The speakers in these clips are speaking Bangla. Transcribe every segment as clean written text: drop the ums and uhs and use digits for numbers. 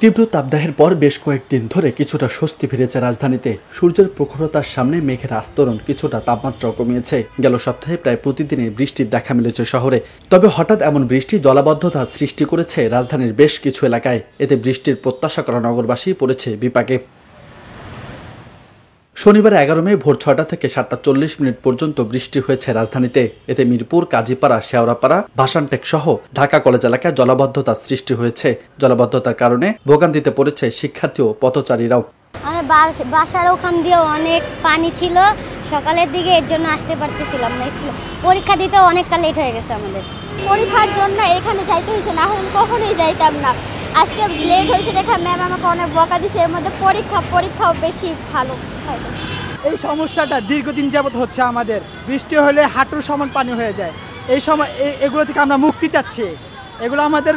তীব্র তাপদাহের পর বেশ কয়েকদিন ধরে কিছুটা স্বস্তি ফিরেছে রাজধানীতে। সূর্যের প্রখরতার সামনে মেঘের আস্তরণ কিছুটা তাপমাত্রা কমিয়েছে। গেল সপ্তাহে প্রায় প্রতিদিনই বৃষ্টির দেখা মিলেছে শহরে। তবে হঠাৎ এমন বৃষ্টি জলাবদ্ধতা সৃষ্টি করেছে রাজধানীর বেশ কিছু এলাকায়। এতে বৃষ্টির প্রত্যাশা করা নগরবাসী পড়েছে বিপাকে। শনিবার 11 মে ভোর 6টা থেকে 7:40 পর্যন্ত বৃষ্টি হয়েছে রাজধানীতে। এতে মিরপুর, কাজীপাড়া, শেওড়াপাড়া, ভাসানটেক সহ ঢাকা কলেজ এলাকায় জলাবদ্ধতার সৃষ্টি হয়েছে। জলাবদ্ধতার কারণে ভোগান্তিতে পড়েছে শিক্ষার্থী ও পথচারীরাও। বাসার ওখান দিয়ে অনেক পানি ছিল, সকালের দিকে এর জন্য আসতে পারতেছিলাম না স্কুলে। পরীক্ষা দিতে অনেকটা লেট হয়ে গেছে আমাদের। পরীক্ষার জন্য এখানে যাইতে হয়েছে, না হলে কখনোই যাইতাম না। আজকে লেট হয়েছে দেখা ম্যাম আমাকে অনেক বকা দিছে। এর মধ্যে পরীক্ষাও বেশি ভালো হয়। এই সমস্যাটা দীর্ঘদিন যাবত হচ্ছে আমাদের। বৃষ্টি হলে হাঁটুর সমান পানি হয়ে যায়। এই সময় এগুলো থেকে আমরা মুক্তি চাচ্ছি। এগুলো আমাদের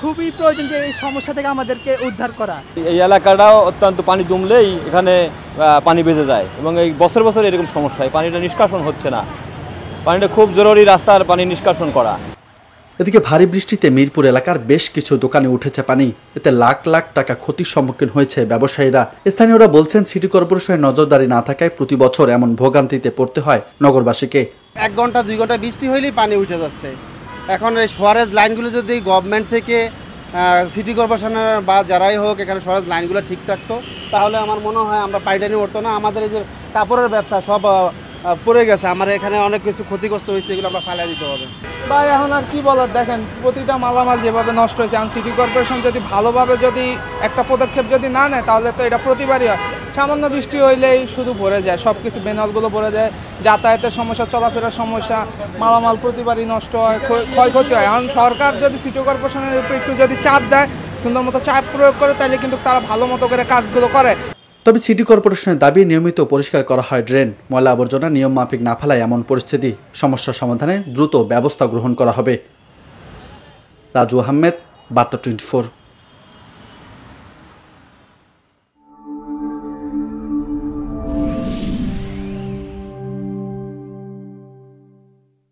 খুবই প্রয়োজন যে এই সমস্যা থেকে আমাদেরকে উদ্ধার করা। এই এলাকাটাও অত্যন্ত পানি জমলেই এখানে পানি বেঁধে যায় এবং এই বছর বছর এরকম সমস্যা, পানিটা নিষ্কাশন হচ্ছে না। পানিটা খুব জরুরি, রাস্তার পানি নিষ্কাশন করা। এদিকে ভারী বৃষ্টিতে মিরপুর এলাকার বেশ কিছু দোকানে উঠেছে পানি। এতে লাখ লাখ টাকা ক্ষতির সম্মুখীন হয়েছে ব্যবসায়ীরা। স্থানীয়রা বলছেন, সিটি কর্পোরেশনের নজরদারি না থাকায় প্রতি বছর এমন ভোগান্তিতে পড়তে হয় নগরবাসীকে। 1 ঘন্টা 2 ঘন্টা বৃষ্টি হইলেই পানি উঠে যাচ্ছে। এখন এই সোয়ারেজ লাইনগুলো যদি গভর্নমেন্ট থেকে সিটি কর্পোরেশনের বা যারাই হোক এখানে সোয়ারেজ লাইনগুলো ঠিক থাকতো, তাহলে আমার মনে হয় আমরা পাইটানি উঠতো না। আমাদের এই যে কাপড়ের ব্যবসা সব পড়ে গেছে। আমার এখানে অনেক কিছু ক্ষতিগ্রস্ত হয়েছে, এগুলো আমরা ফালাই দিতে হবে। ভাই এখন আর কি বলার, দেখেন প্রতিটা মালামাল যেভাবে নষ্ট হয়েছে। আর সিটি কর্পোরেশন যদি ভালোভাবে যদি একটা পদক্ষেপ যদি না নেয়, তাহলে তো এটা প্রতিবারই হয়। সামান্য বৃষ্টি হইলেই শুধু ভরে যায়, সব কিছু বেনালগুলো ভরে যায়। যাতায়াতের সমস্যা, চলাফেরার সমস্যা, মালামাল প্রতিবারই নষ্ট হয়, ক্ষয়ক্ষতি হয়। এখন সরকার যদি সিটি কর্পোরেশনের উপর একটু যদি চাপ দেয়, সুন্দর মতো চাপ প্রয়োগ করে, তাহলে কিন্তু তারা ভালো মতো করে কাজগুলো করে। তবে সিটি কর্পোরেশনের দাবি, নিয়মিত পরিষ্কার করা হয় ড্রেন। ময়লা আবর্জনা নিয়ম মাফিক না ফেলায় এমন পরিস্থিতি। সমস্যা সমাধানে দ্রুত ব্যবস্থা গ্রহণ করা হবে। রাজু আহমেদ, বার্তা 24।